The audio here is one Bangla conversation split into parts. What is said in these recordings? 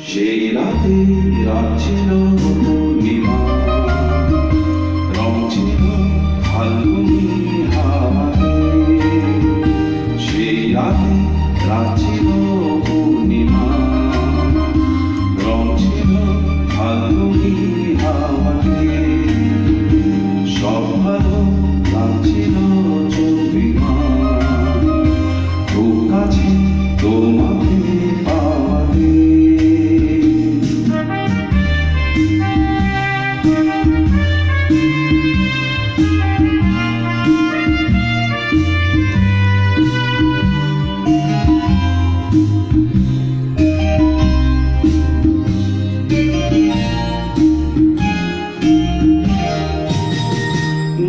সেই রাতে রাত ছিল পূর্ণিমা, রং ছিল ফাল্গুনি হাওয়াতে। সেই রাতে রাত ছিল পূর্ণিমা, রং ছিল ফাল্গুনি হাওয়াতে। সব ভালো লাগছিল চন্দ্রিমা, খুব কাছে তোমাকে পাওয়াতে।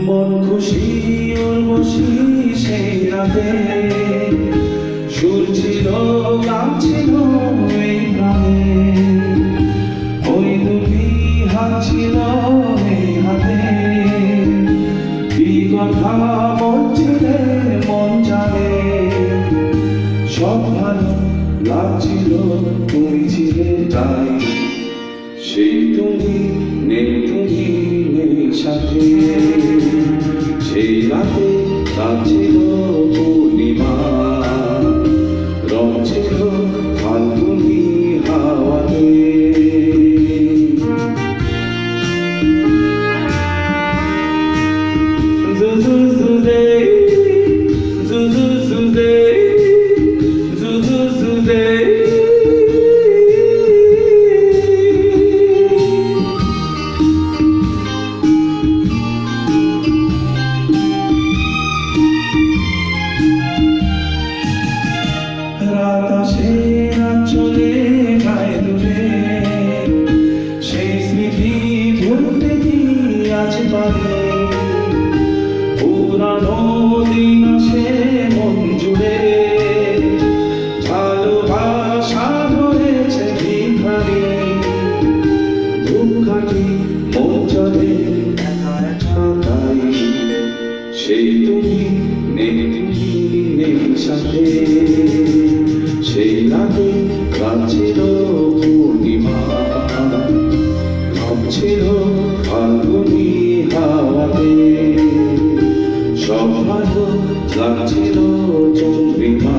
মন খুশি উর্বশী সেই রাতে, সুর ছিল গান ছিল এই প্রাণে। ওই দুটি হাত ছিল এই হাতে, কি কথা বলছিলে মন জানে। সব ভালো লাগছিল তুমি ছিলে তাই, সেই তুমি নেই, তুমি নেই সাথে। সেই রাতে রাত ছিল পূর্ণিমা, রং ছিল ফাল্গুনি হাওয়াতে। রাত আসে রাত চলে যায় দূরে, সেই স্মৃতি ভুলতে কি আজ পারে। পুরানো দিন আসে মন জুড়ে, ভালোবাসা ধরেছে ভিখারি। দুঃখাটি মন চলে একা একা তাই, সেই তুমি নেই, তুমি নেই সাথে। সেই রাতে রাত ছিল পূর্ণিমা, রং ছিল ফাল্গুনি হাওয়াতে। সব ভালো লাগছিল চন্দ্রিমা।